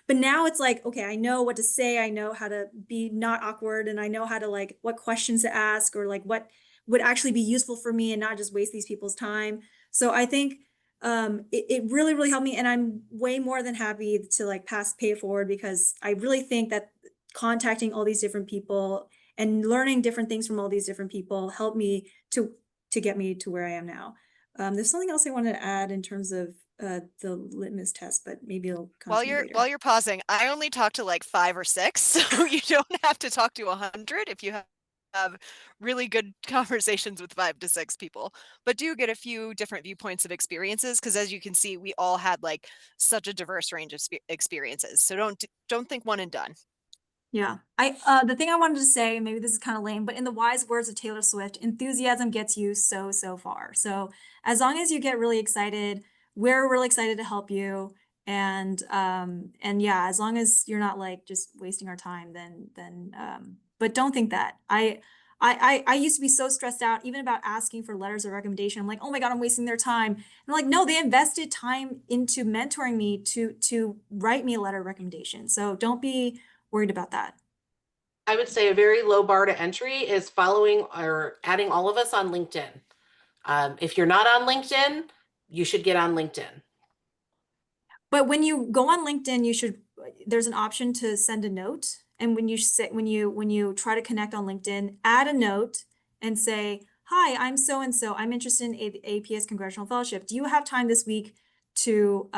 But now it's okay, I know what to say. I know how to be not awkward and I know how to what questions to ask or what would actually be useful for me and not just waste these people's time. So I think it really, really helped me. And I'm way more than happy to pay it forward because I really think that contacting all these different people and learning different things from all these different people helped me to get me to where I am now. There's something else I wanted to add in terms of the litmus test, but maybe it'll come to me later. While you're pausing, I only talked to 5 or 6, so you don't have to talk to 100 if you have really good conversations with 5 to 6 people, but do get a few different viewpoints of experiences because as you can see, we all had such a diverse range of experiences. So don't think one and done. Yeah, the thing I wanted to say, maybe this is kind of lame, but in the wise words of Taylor Swift, enthusiasm gets you so far. So as long as you get really excited, we're really excited to help you. And yeah, as long as you're not just wasting our time, then but don't think that. I used to be so stressed out even about asking for letters of recommendation. I'm like, oh my God, I'm wasting their time. And no, they invested time into mentoring me to write me a letter of recommendation. So don't be worried about that. I would say a very low bar to entry is following or adding all of us on LinkedIn. If you're not on LinkedIn, you should get on LinkedIn. But when you go on LinkedIn, there's an option to send a note. And when you try to connect on LinkedIn, add a note and say, hi, I'm so-and-so. I'm interested in APS Congressional Fellowship. Do you have time this week to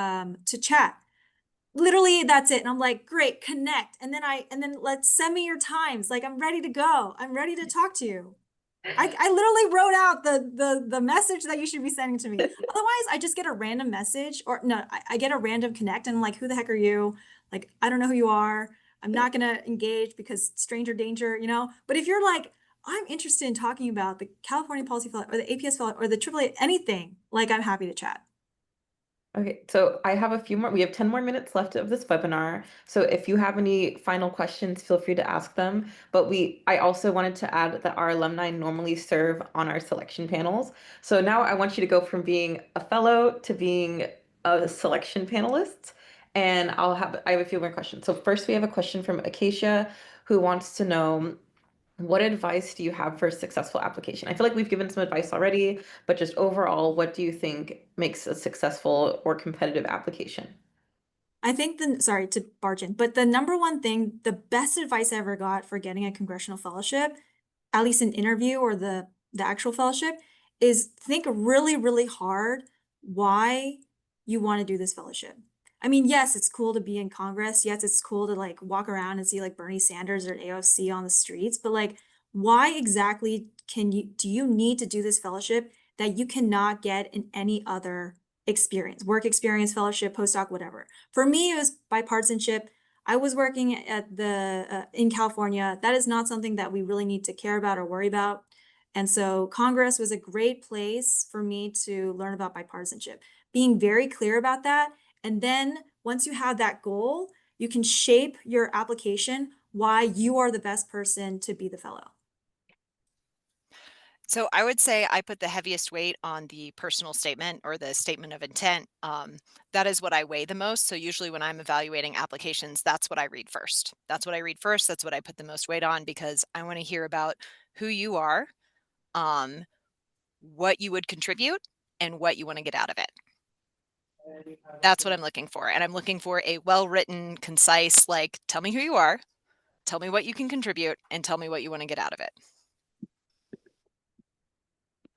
chat? Literally, that's it. And I'm like, great, connect. And then let's send me your times. I'm ready to go. I'm ready to talk to you. I literally wrote out the message that you should be sending to me. Otherwise, I just get a random message or no, I get a random connect and I'm like, who the heck are you? I don't know who you are. I'm not going to engage because stranger danger, you know, but if you're like, I'm interested in talking about the California Policy Fellow or the APS Fellow or the AAA, anything, like I'm happy to chat. Okay, so I have a few more, we have 10 more minutes left of this webinar. So if you have any final questions, feel free to ask them. But I also wanted to add that our alumni normally serve on our selection panels. So now I want you to go from being a fellow to being a selection panelist. And I have a few more questions. So first we have a question from Acacia, who wants to know, what advice do you have for a successful application? I feel like we've given some advice already, but just overall, what do you think makes a successful or competitive application? I think sorry to barge in, but the number one thing, the best advice I ever got for getting a congressional fellowship, at least an interview or the actual fellowship, is think really, really hard why you want to do this fellowship. I mean, yes, it's cool to be in Congress. Yes, it's cool to like walk around and see like Bernie Sanders or AOC on the streets, but like, why exactly do you need to do this fellowship that you cannot get in any other experience, work experience, fellowship, postdoc, whatever? For me, it was bipartisanship. I was working at in California. That is not something that we really need to care about or worry about. And so Congress was a great place for me to learn about bipartisanship, being very clear about that. And then once you have that goal, you can shape your application why you are the best person to be the fellow. So I would say I put the heaviest weight on the personal statement or the statement of intent. That is what I weigh the most. So usually when I'm evaluating applications, that's what I read first. That's what I read first. That's what I put the most weight on because I want to hear about who you are, what you would contribute, and what you want to get out of it. That's what I'm looking for. And I'm looking for a well-written, concise, like, tell me who you are, tell me what you can contribute, and tell me what you want to get out of it.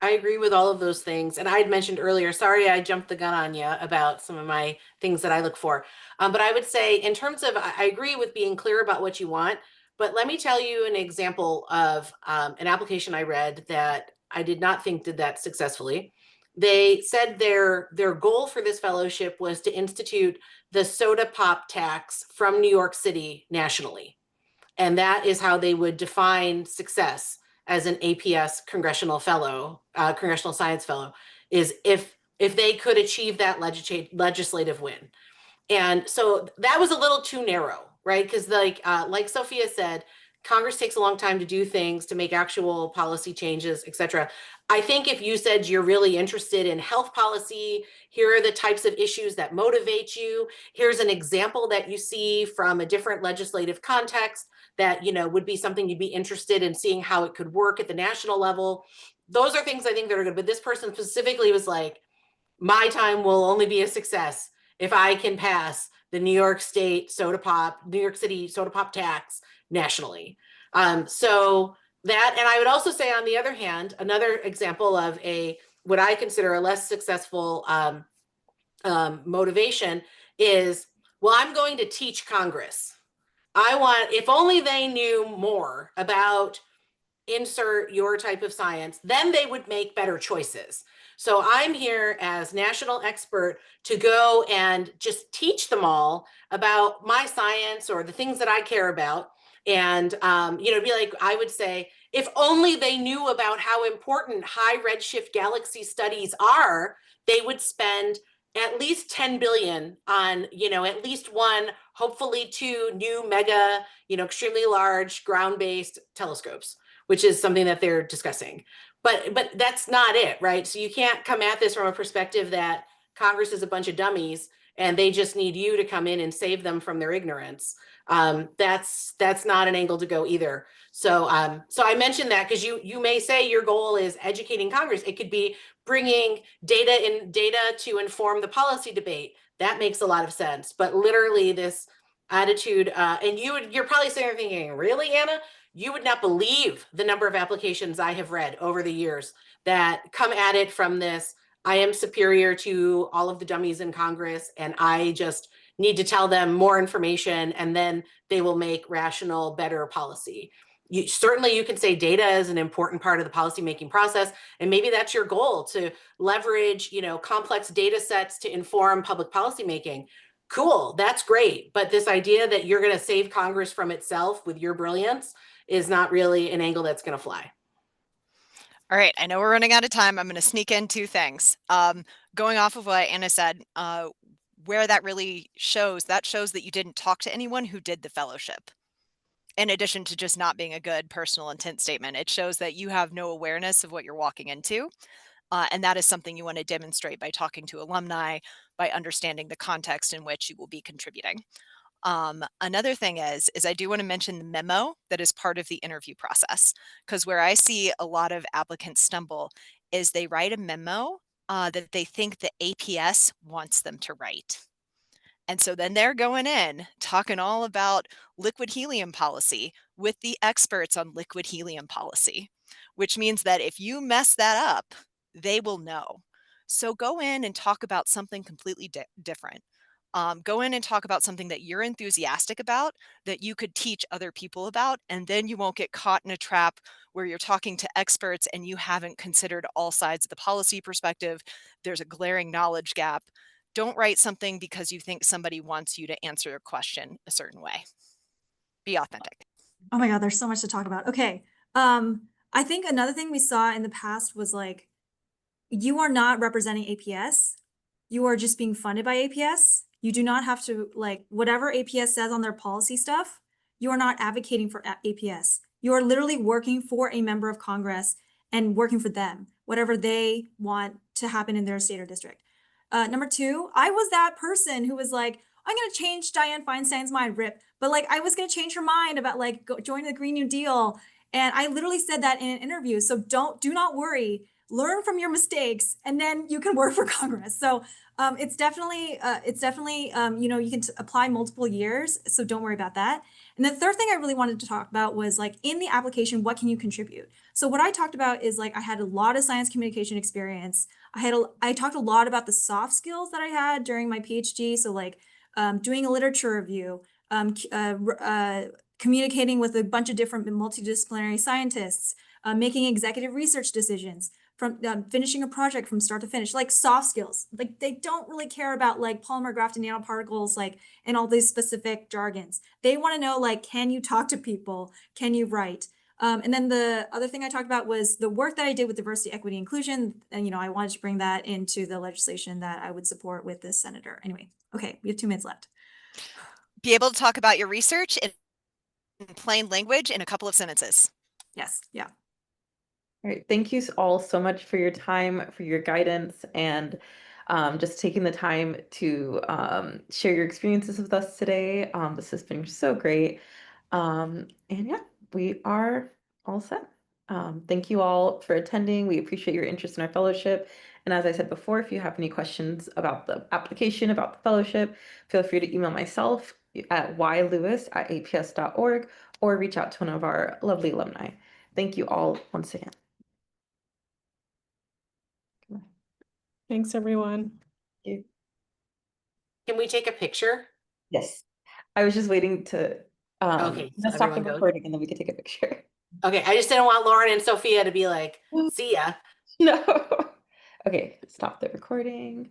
I agree with all of those things. And I had mentioned earlier, sorry, I jumped the gun on you about some of my things that I look for. But I would say in terms of, I agree with being clear about what you want, but let me tell you an example of an application I read that I did not think did that successfully. They said their goal for this fellowship was to institute the soda pop tax from New York City nationally. And that is how they would define success as an APS Congressional Fellow, Congressional Science Fellow, is if they could achieve that legislative win. And so that was a little too narrow, right? Because like Sophia said, Congress takes a long time to do things, to make actual policy changes, et cetera. I think if you said you're really interested in health policy, here are the types of issues that motivate you. Here's an example that you see from a different legislative context that, you know, would be something you'd be interested in seeing how it could work at the national level. Those are things I think that are good. But this person specifically was like, my time will only be a success if I can pass the New York City soda pop tax nationally. So that, and I would also say on the other hand, another example of what I consider a less successful motivation is, well, I'm going to teach Congress. If only they knew more about insert your type of science, then they would make better choices. So I'm here as national expert to go and just teach them all about my science or the things that I care about. And, be like, I would say, if only they knew about how important high redshift galaxy studies are, they would spend at least 10 billion on, at least one, hopefully two new mega, extremely large ground-based telescopes, which is something that they're discussing. But that's not it, right? So you can't come at this from a perspective that Congress is a bunch of dummies and they just need you to come in and save them from their ignorance. That's not an angle to go either. So I mentioned that because you may say your goal is educating Congress. It could be bringing data to inform the policy debate. That makes a lot of sense. But literally this attitude, and you're probably sitting there thinking, really, Anna? You would not believe the number of applications I have read over the years that come at it from this, I am superior to all of the dummies in Congress, and I just need to tell them more information, and then they will make rational, better policy. Certainly you can say data is an important part of the policymaking process, and maybe that's your goal, to leverage complex data sets to inform public policymaking. cool, that's great. But this idea that you're going to save Congress from itself with your brilliance is not really an angle that's going to fly. All right, I know we're running out of time. I'm going to sneak in two things. Going off of what Anna said, where that really shows that you didn't talk to anyone who did the fellowship. In addition to just not being a good personal intent statement, it shows that you have no awareness of what you're walking into. And that is something you want to demonstrate by talking to alumni, by understanding the context in which you will be contributing. Another thing is I do want to mention the memo that is part of the interview process, because where I see a lot of applicants stumble is they write a memo that they think the APS wants them to write. And so then they're going in talking all about liquid helium policy with the experts on liquid helium policy, which means that if you mess that up, they will know. So go in and talk about something completely different. Go in and talk about something that you're enthusiastic about, that you could teach other people about, and then you won't get caught in a trap where you're talking to experts and you haven't considered all sides of the policy perspective. There's a glaring knowledge gap. Don't write something because you think somebody wants you to answer a question a certain way. Be authentic. Oh my God, there's so much to talk about. Okay. I think another thing we saw in the past was like, you are not representing APS. You are just being funded by APS. You do not have to, like, whatever APS says on their policy stuff, you are not advocating for APS. You are literally working for a member of Congress and working for them, whatever they want to happen in their state or district. Number two, I was that person who was like, I'm going to change Dianne Feinstein's mind, rip. But like, I was going to change her mind about like joining the Green New Deal. And I literally said that in an interview. So do not worry, learn from your mistakes, and then you can work for Congress. So it's definitely, you know, you can apply multiple years. So don't worry about that. And the third thing I really wanted to talk about was like in the application, what can you contribute? So what I talked about is like, I had a lot of science communication experience. I talked a lot about the soft skills that I had during my PhD. So like doing a literature review, communicating with a bunch of different multidisciplinary scientists, making executive research decisions, from finishing a project from start to finish, like soft skills. Like they don't really care about like polymer grafted nanoparticles, like, and all these specific jargons. They want to know, like, can you talk to people? Can you write? And then the other thing I talked about was the work that I did with diversity, equity, inclusion. And, you know, I wanted to bring that into the legislation that I would support with this senator. Anyway, okay, we have 2 minutes left. Be able to talk about your research in plain language in a couple of sentences. Yes, yeah. All right, thank you all so much for your time, for your guidance, and just taking the time to share your experiences with us today. This has been so great. And yeah, we are all set. Thank you all for attending. We appreciate your interest in our fellowship. And as I said before, if you have any questions about the application, about the fellowship, feel free to email myself at ylewis@aps.org or reach out to one of our lovely alumni. Thank you all once again. Thanks, everyone. Thank you. Can we take a picture? Yes. I was just waiting to Okay, so let's stop the everyone goes. recording and then we can take a picture. Okay, I just didn't want Lauren and Sophia to be like, see ya. No. Okay, stop the recording.